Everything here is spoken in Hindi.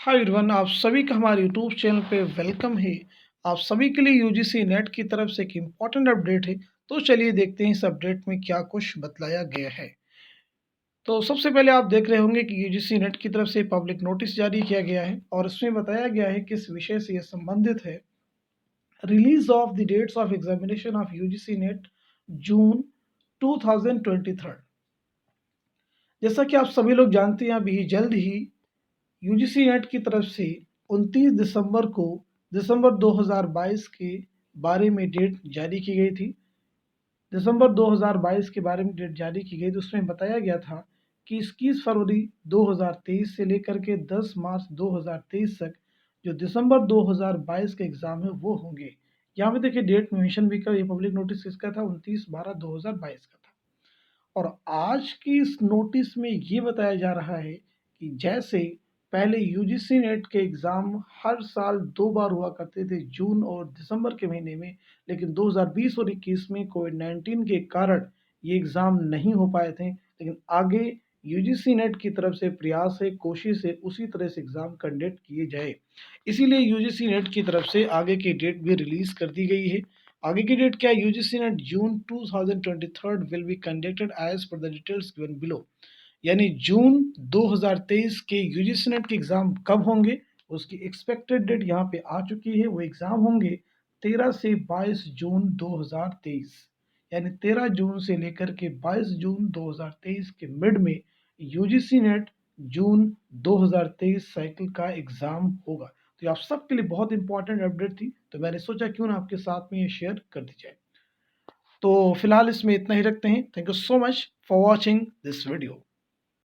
हाय एवरीवन, आप सभी का हमारे यूट्यूब चैनल पे वेलकम है। आप सभी के लिए यूजीसी नेट की तरफ से एक इम्पॉर्टेंट अपडेट है। तो चलिए देखते हैं इस अपडेट में क्या कुछ बतलाया गया है। तो सबसे पहले आप देख रहे होंगे कि यूजीसी नेट की तरफ से पब्लिक नोटिस जारी किया गया है और इसमें बताया गया है कि इस विषय से ये संबंधित है। Release of the dates of examination of UGC NET June 2023। जैसा कि आप सभी लोग जानते हैं, अभी जल्द ही यूजीसी नेट की तरफ से 29 दिसंबर को दिसंबर 2022 के बारे में डेट जारी की गई थी। दिसंबर 2022 के बारे में डेट जारी की गई तो उसमें बताया गया था कि 21 फरवरी 2023 से लेकर के 10 मार्च 2023 तक जो दिसंबर 2022 के एग्ज़ाम है वो होंगे। यहाँ पे देखिए डेट मेंशन भी कर, ये पब्लिक नोटिस किसका था, 29/12/2022 का था। और आज की इस नोटिस में ये बताया जा रहा है कि जैसे पहले यूजीसी नेट के एग्ज़ाम हर साल 2 बार हुआ करते थे, जून और दिसंबर के महीने में, लेकिन 2020 और 21 में कोविड-19 के कारण ये एग्ज़ाम नहीं हो पाए थे। लेकिन आगे यूजीसी नेट की तरफ से प्रयास है, कोशिश है, उसी तरह से एग्ज़ाम कंडक्ट किए जाए। इसीलिए यूजीसी नेट की तरफ से आगे की डेट भी रिलीज़ कर दी गई है। आगे की डेट क्या है? UGC NET June 2023 will be conducted as per the details given below. यानी जून 2023 के यूजीसी नेट के एग्ज़ाम कब होंगे, उसकी एक्सपेक्टेड डेट यहाँ पे आ चुकी है। वो एग्ज़ाम होंगे 13 से 22 जून 2023। यानी 13 जून से लेकर के 22 जून 2023 के मिड में यूजीसी नेट जून 2023 साइकिल का एग्ज़ाम होगा। तो ये आप सबके लिए बहुत इंपॉर्टेंट अपडेट थी, तो मैंने सोचा क्यों ना आपके साथ में ये शेयर कर दी जाए। तो फिलहाल इसमें इतना ही रखते हैं। Thank you so much for watching this video.